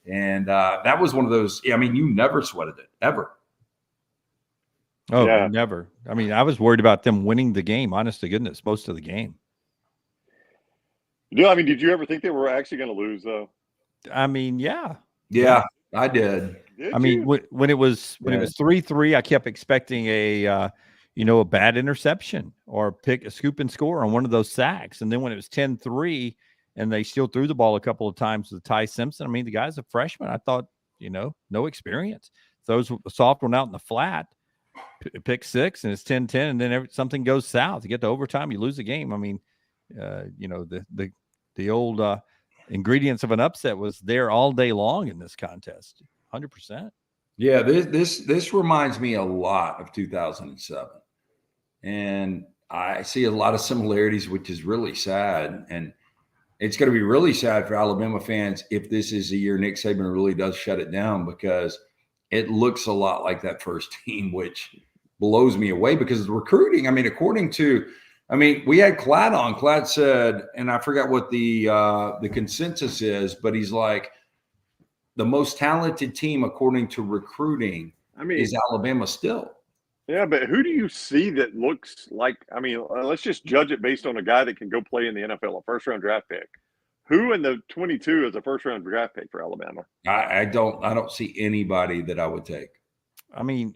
And that was one of those, I mean, you never sweated it, ever. Oh, Yeah. never. I mean, I was worried about them winning the game, honest to goodness, most of the game. Yeah, I mean, did you ever think they were actually going to lose, though? I mean, yeah. Yeah, I did. Did I mean, you? when it was 3-3, I kept expecting a bad interception or a scoop and score on one of those sacks. And then when it was 10-3 and they still threw the ball a couple of times with Ty Simpson, I mean, the guy's a freshman. I thought, no experience. Throws a soft one out in the flat, pick six, and it's 10-10, and then something goes south. You get to overtime, you lose the game. I mean, the old ingredients of an upset was there all day long in this contest. 100%. Yeah, this reminds me a lot of 2007, and I see a lot of similarities, which is really sad. And it's going to be really sad for Alabama fans if this is a year Nick Saban really does shut it down, because it looks a lot like that first team, which blows me away because of the recruiting. I mean, we had Clad on. Clad said, and I forgot what the consensus is, but he's like, the most talented team according to recruiting is Alabama still. Yeah, but who do you see that looks like, let's just judge it based on a guy that can go play in the NFL, a first-round draft pick. Who in the 22 is a first-round draft pick for Alabama? I don't see anybody that I would take. I mean,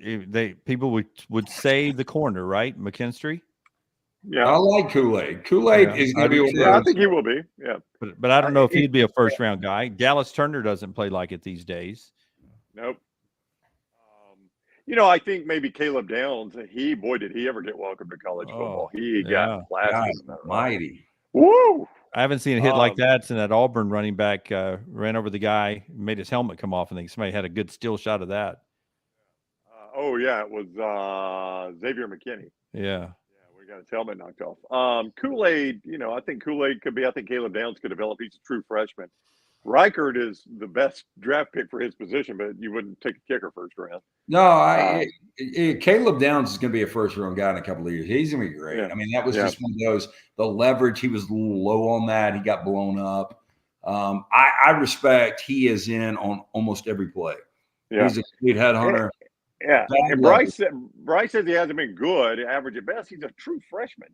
people would say the corner, right? McKinstry. Yeah, I like Kool-Aid. Kool-Aid is going to be one of those. I think he will be. Yeah, but I don't know if he'd be a first-round guy. Dallas Turner doesn't play like it these days. Nope. I think maybe Caleb Downs. Did he ever get welcome to college football? He got blasted. Mighty. Woo! I haven't seen a hit like that since that Auburn running back ran over the guy, made his helmet come off. I think somebody had a good still shot of that. It was Xavier McKinney. Yeah. We got his helmet knocked off. Kool-Aid, I think Kool-Aid could be. I think Caleb Downs could develop. He's a true freshman. Reichert is the best draft pick for his position, but you wouldn't take a kicker first round. No, Caleb Downs is going to be a first-round guy in a couple of years. He's going to be great. Yeah. I mean, that was just one of those, the leverage, he was a little low on that. He got blown up. I respect he is in on almost every play. Yeah. He's a complete headhunter. Yeah. And Bryce says he hasn't been good, average at best. He's a true freshman.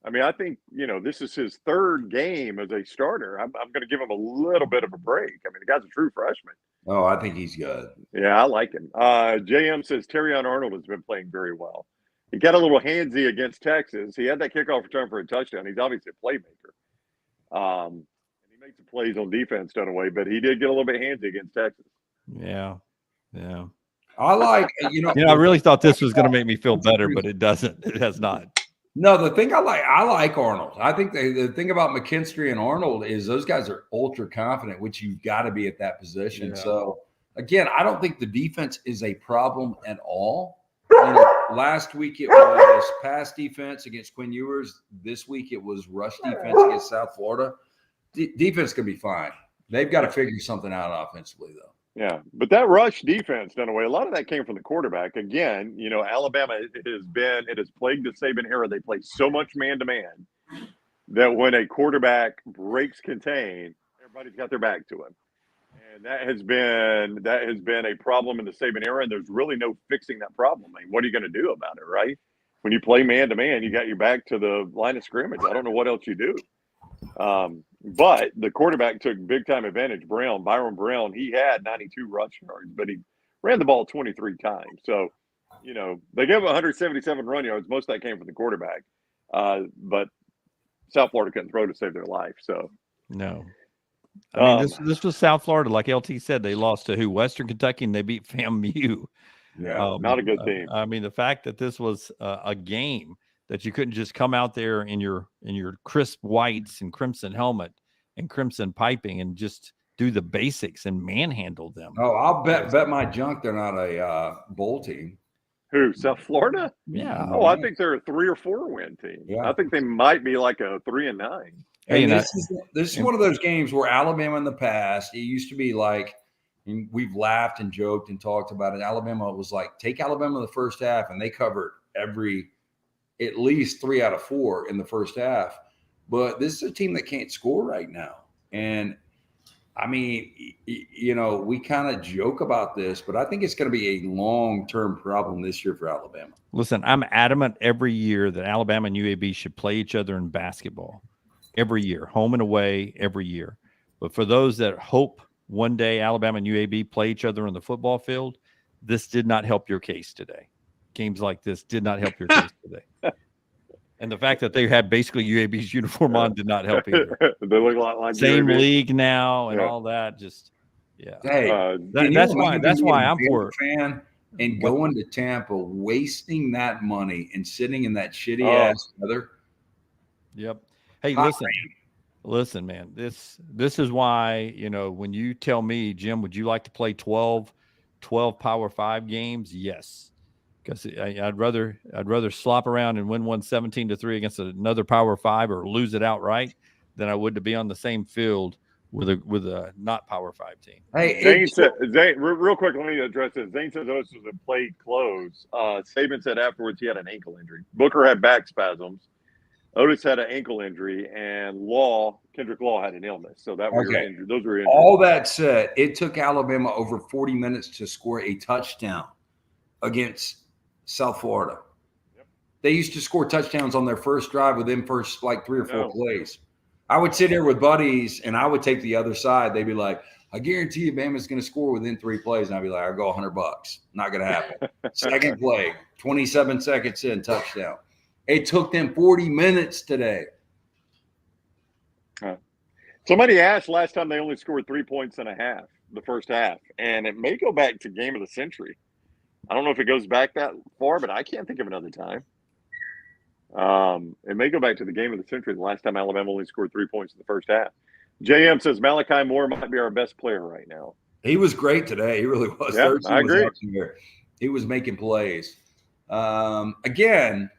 I mean, I think, this is his third game as a starter. I'm going to give him a little bit of a break. I mean, the guy's a true freshman. Oh, I think he's good. Yeah, I like him. JM says Terrion Arnold has been playing very well. He got a little handsy against Texas. He had that kickoff return for a touchdown. He's obviously a playmaker. And he makes some plays on defense, Dunaway, but he did get a little bit handsy against Texas. Yeah. Yeah. I like, I really thought this was going to make me feel better, but it doesn't. It has not. No, the thing I like Arnold. I think the thing about McKinstry and Arnold is those guys are ultra confident, which you've got to be at that position. Yeah. So, again, I don't think the defense is a problem at all. Last week it was pass defense against Quinn Ewers. This week it was rush defense against South Florida. Defense can be fine. They've got to figure something out offensively, though. Yeah, but that rush defense, Dunaway, a lot of that came from the quarterback. Again, Alabama it has plagued the Saban era. They play so much man-to-man that when a quarterback breaks contain, everybody's got their back to him. And that has been a problem in the Saban era, and there's really no fixing that problem. I mean, what are you going to do about it, right? When you play man-to-man, you got your back to the line of scrimmage. I don't know what else you do. But the quarterback took big-time advantage. Byron Brown, he had 92 rush yards, but he ran the ball 23 times. So, they gave him 177 run yards. Most of that came from the quarterback. But South Florida couldn't throw to save their life. So, no. I mean, this was South Florida. Like LT said, they lost to who? Western Kentucky, and they beat FAMU. Yeah. Not a good team. I mean, the fact that this was a game that you couldn't just come out there in your crisp whites and crimson helmet and crimson piping and just do the basics and manhandle them. Oh, I'll bet my junk they're not a bowl team. Who, South Florida? Yeah. Oh, I think they're a 3 or 4 win team. Yeah. I think they might be like a 3-9. Hey, And this is one of those games where Alabama in the past, it used to be like, and we've laughed and joked and talked about it. Alabama was like, take Alabama in the first half, and they covered at least 3 out of 4 in the first half. But this is a team that can't score right now. And I mean, you know, we kind of joke about this, but I think it's going to be a long-term problem this year for Alabama. Listen, I'm adamant every year that Alabama and UAB should play each other in basketball every year, home and away every year. But for those that hope one day Alabama and UAB play each other on the football field, this did not help your case today. Games like this did not help your case today. And the fact that they had basically UAB's uniform on did not help either. They look a lot like Same UAB. league now and Yeah. all that. Just Hey, that's why I'm for it. Fan and going to Tampa, wasting that money and sitting in that shitty Oh. ass weather. Yep. Hey, Hot listen, man. This is why, you know, when you tell me, Jim, would you like to play 12 Power 5 games? Yes. Because I'd rather slop around and win one 17-3 against another Power 5 or lose it outright than I would to be on the same field with a not Power 5 team. Hey, Zane, real quick, let me address this. Zane says Otis was played close. Saban said afterwards he had an ankle injury. Booker had back spasms. Otis had an ankle injury, and Kendrick Law had an illness. So that was Okay. injured. Those were injured. all that said, it took Alabama over 40 minutes to score a touchdown against South Florida. Yep. They used to score touchdowns on their first drive within first like 3 or 4 No. plays. I would sit here with buddies and I would take the other side. They'd be like, I guarantee you Bama's going to score within 3 plays. And I'd be like, I'll go $100. Not going to happen. Second play, 27 seconds in, touchdown. It took them 40 minutes today. Somebody asked last time they only scored 3 points and a half, the first half. And it may go back to game of the century. I don't know if it goes back that far, but I can't think of another time. It may go back to the game of the century, the last time Alabama only scored 3 points in the first half. JM says Malachi Moore might be our best player right now. He was great today. He really was. Yeah, Thursday I agree. He was making plays. Again,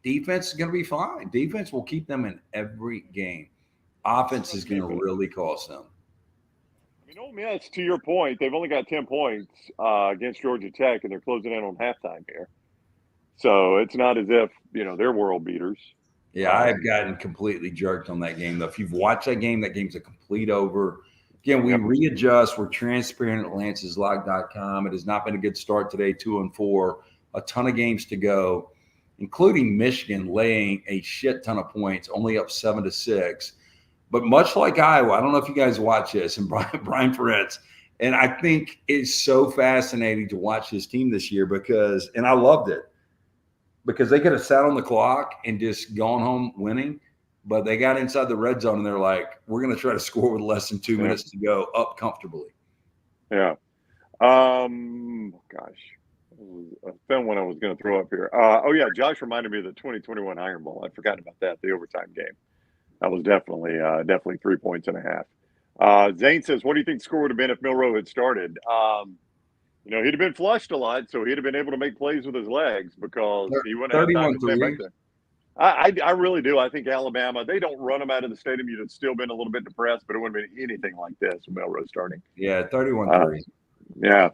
defense is going to be fine. Defense will keep them in every game. Offense is going to really cost them. I mean, Ole Miss, to your point, they've only got 10 points against Georgia Tech, and they're closing in on halftime here. So it's not as if, you know, they're world beaters. Yeah, I have gotten completely jerked on that game, though. If you've watched that game, that game's a complete over. Again, we readjust. We're transparent at Lance'sLock.com. It has not been a good start today, 2-4. A ton of games to go, including Michigan laying a shit ton of points, only up 7-6. But much like Iowa, I don't know if you guys watch this, and Brian Ferentz, and I think it's so fascinating to watch this team this year because, and I loved it, because they could have sat on the clock and just gone home winning, but they got inside the red zone and they're like, we're going to try to score with less than 2 minutes to go up comfortably. Yeah. Gosh. A fun one I was going to throw up here. Josh reminded me of the 2021 Iron Bowl. I'd forgotten about that, the overtime game. That was definitely 3 points and a half. Zane says, what do you think the score would have been if Milroe had started? You know, he'd have been flushed a lot, so he'd have been able to make plays with his legs because he wouldn't have time to stand back there. I really do. I think Alabama, they don't run them out of the stadium. You'd have still been a little bit depressed, but it wouldn't have been anything like this with Milroe starting. Yeah, 31-3. Yeah.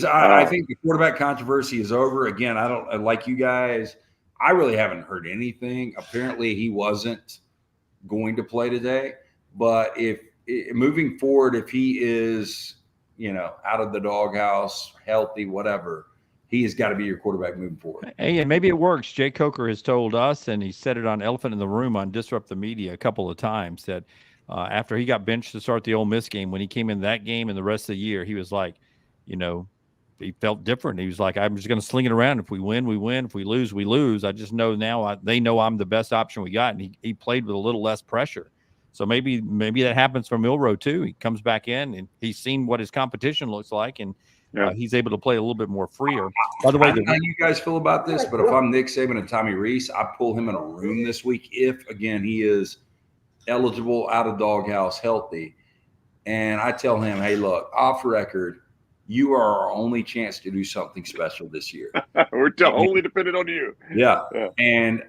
I think the quarterback controversy is over. Again, I don't like you guys. I really haven't heard anything. Apparently, he wasn't going to play today. But if moving forward, if he is, you know, out of the doghouse, healthy, whatever, he has got to be your quarterback moving forward. Hey, and maybe it works. Jay Coker has told us, and he said it on Elephant in the Room on Disrupt the Media a couple of times, that after he got benched to start the Ole Miss game, when he came in that game and the rest of the year, he was like, you know, he felt different. He was like, I'm just going to sling it around. If we win, we win. If we lose, we lose. I just know now they know I'm the best option we got. And he played with a little less pressure. So maybe that happens for Milroe too. He comes back in and he's seen what his competition looks like. And Yeah. He's able to play a little bit more freer. By the way, I don't know how you guys feel about this, but if I'm Nick Saban and Tommy Rees, I pull him in a room this week if, again, he is eligible, out of doghouse, healthy, and I tell him, hey, look, off record, you are our only chance to do something special this year. We're totally dependent on you. Yeah. Yeah. And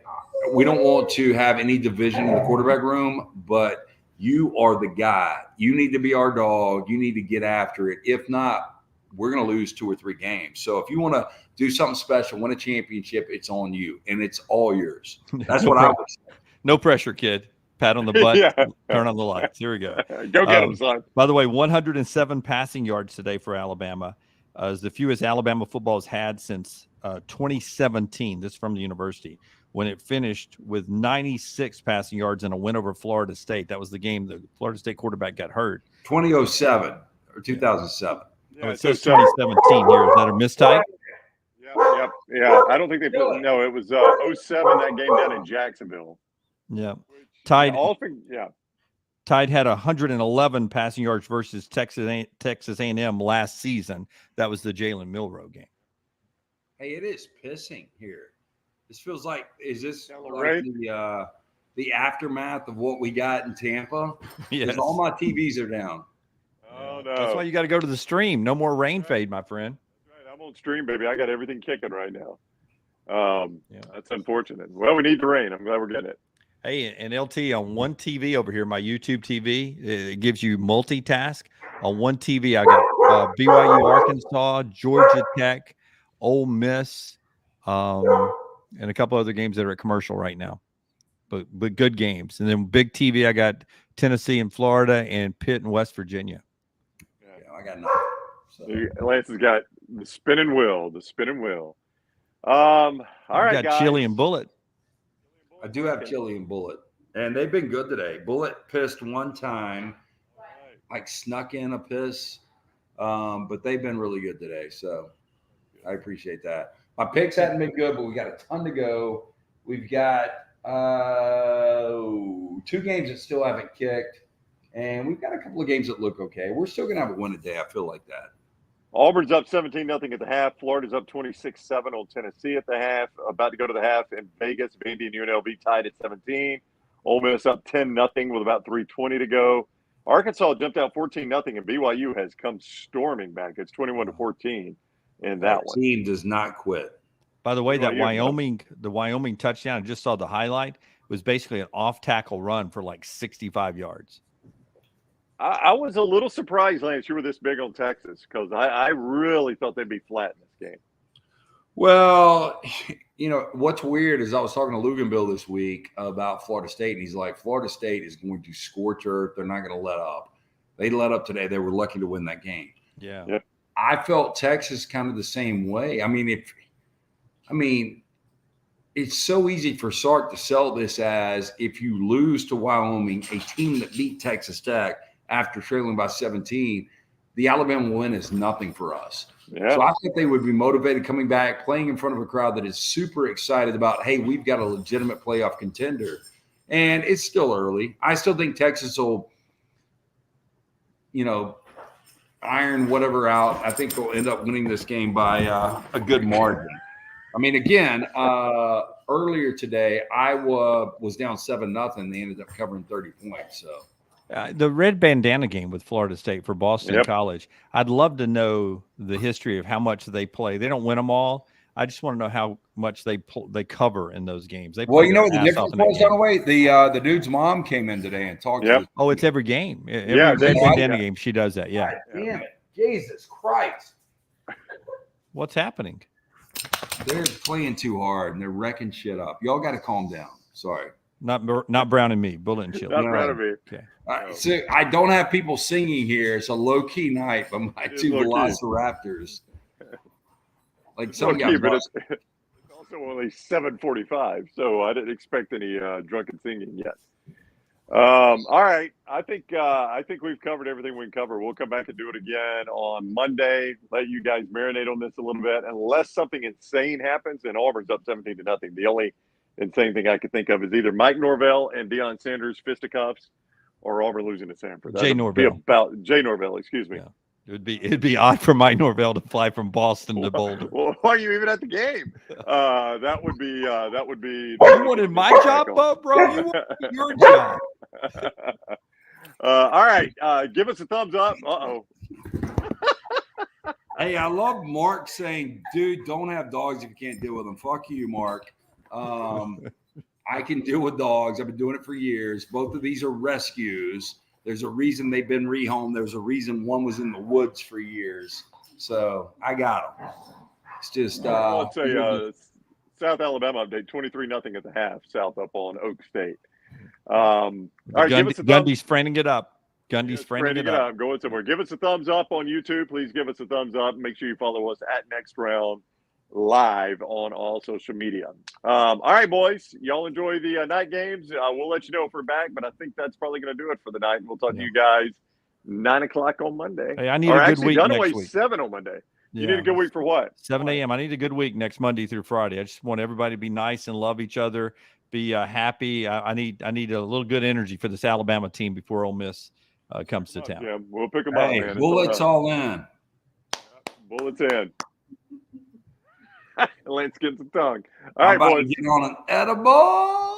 we don't want to have any division in the quarterback room, but you are the guy. You need to be our dog. You need to get after it. If not, we're going to lose 2 or 3 games. So if you want to do something special, win a championship, it's on you, and it's all yours. That's what I would say. No pressure, kid. Pat on the butt. Yeah. Turn on the lights. Here we go. Go get him, son. By the way, 107 passing yards today for Alabama. Is the fewest Alabama football has had since 2017. This is from the university, when it finished with 96 passing yards and a win over Florida State. That was the game the Florida State quarterback got hurt. 2007 or 2007. Oh, it says 2017 here. Is that a mistype? Yeah. I don't think they put. No, it was 07. That game down in Jacksonville. Yeah. Tide Yeah. Tide had 111 passing yards versus Texas A&M last season. That was the Jalen Milroe game. Hey, it is pissing here. This feels like, is this Right? like the aftermath of what we got in Tampa? Yes. Because all my TVs are down. Oh no. That's why you got to go to the stream. No more rain fade, my friend. Right, I'm on stream, baby. I got everything kicking right now. Yeah. That's unfortunate. Well, we need the rain. I'm glad we're getting it. Hey, and LT, on one TV over here, my YouTube TV, it gives you multitask. On one TV, I got BYU, Arkansas, Georgia Tech, Ole Miss, and a couple other games that are at commercial right now. But good games. And then big TV, I got Tennessee and Florida and Pitt and West Virginia. Yeah, I got nothing. So. Lance has got the spinning wheel. All right, got guys. Chili and Bullet. I do have Chili and Bullet, and they've been good today. Bullet pissed one time, like snuck in a piss, but they've been really good today. So I appreciate that. My picks hadn't been good, but we got a ton to go. We've got 2 games that still haven't kicked, and we've got a couple of games that look okay. We're still going to have a win a day. I feel like that. Auburn's up 17-0 at the half. Florida's up 26-7 on Tennessee at the half. About to go to the half in Vegas. Vandy and UNLV tied at 17. Ole Miss up 10-0 with about 3:20 to go. Arkansas jumped out 14-0, and BYU has come storming back. It's 21-14 in that one. Team does not quit. By the way, that BYU, the Wyoming touchdown, I just saw the highlight, was basically an off-tackle run for like 65 yards. I was a little surprised, Lance, you were this big on Texas, because I really thought they'd be flat in this game. Well, you know, what's weird is I was talking to Luganville this week about Florida State, and he's like, Florida State is going to scorch earth. They're not going to let up. They let up today. They were lucky to win that game. Yeah. I felt Texas kind of the same way. I mean, it's so easy for Sark to sell this as if you lose to Wyoming, a team that beat Texas Tech after trailing by 17, the Alabama win is nothing for us. Yeah. So I think they would be motivated coming back, playing in front of a crowd that is super excited about, hey, we've got a legitimate playoff contender. And it's still early. I still think Texas will, iron whatever out. I think they'll end up winning this game by a good margin. I mean, again, earlier today, Iowa was down 7-0. They ended up covering 30 points. So the red bandana game with Florida State for Boston College. I'd love to know the history of how much they play. They don't win them all. I just want to know how much they cover in those games. They well, you know what the difference was, Dunaway? The dude's mom came in today and talked to us. Oh, it's every game. Every red bandana game, she does that. Yeah. God damn it. Jesus Christ. What's happening? They're playing too hard and they're wrecking shit up. Y'all got to calm down. Sorry. Not Brown and me, Bullet and Chili. Not Brown and me. Okay. So I don't have people singing here. It's a low-key night, but my 2 Velociraptors. Like some guys. But it's also only 7:45, so I didn't expect any drunken singing yet. All right, I think we've covered everything we can cover. We'll come back and do it again on Monday. Let you guys marinate on this a little bit, unless something insane happens and Auburn's up 17-0. The only insane thing I could think of is either Mike Norvell and Deion Sanders fisticuffs, or Auburn losing to Sanford. Jay Norvell. Jay Norvell, excuse me. It'd be odd for Mike Norvell to fly from Boston to Boulder. Well, why are you even at the game? That would be. You wanted my job, bro? You wanted your job. All right. Give us a thumbs up. Uh-oh. Hey, I love Mark saying, dude, don't have dogs if you can't deal with them. Fuck you, Mark. I can deal with dogs. I've been doing it for years. Both of these are rescues. There's a reason they've been rehomed. There's a reason one was in the woods for years. So I got them. It's just Let's say South Alabama update 23-0 at the half. South up on Oak State. All right, give us a Gundy's framing it up. Gundy's framing it up. Going somewhere. Give us a thumbs up on YouTube. Please give us a thumbs up. Make sure you follow us at Next Round Live on all social media. All right, boys. Y'all enjoy the night games. We'll let you know if we're back, but I think that's probably going to do it for the night. We'll talk to you guys 9 o'clock on Monday. Hey, I need a good week Dunaway next week. 7 on Monday. You need a good week for what? 7 a.m. I need a good week next Monday through Friday. I just want everybody to be nice and love each other, be happy. I need a little good energy for this Alabama team before Ole Miss comes to town. Yeah, we'll pick them up, man. Bullets all in. Bullets in. Lance getting some tongue. All right, boys. Get on an edible.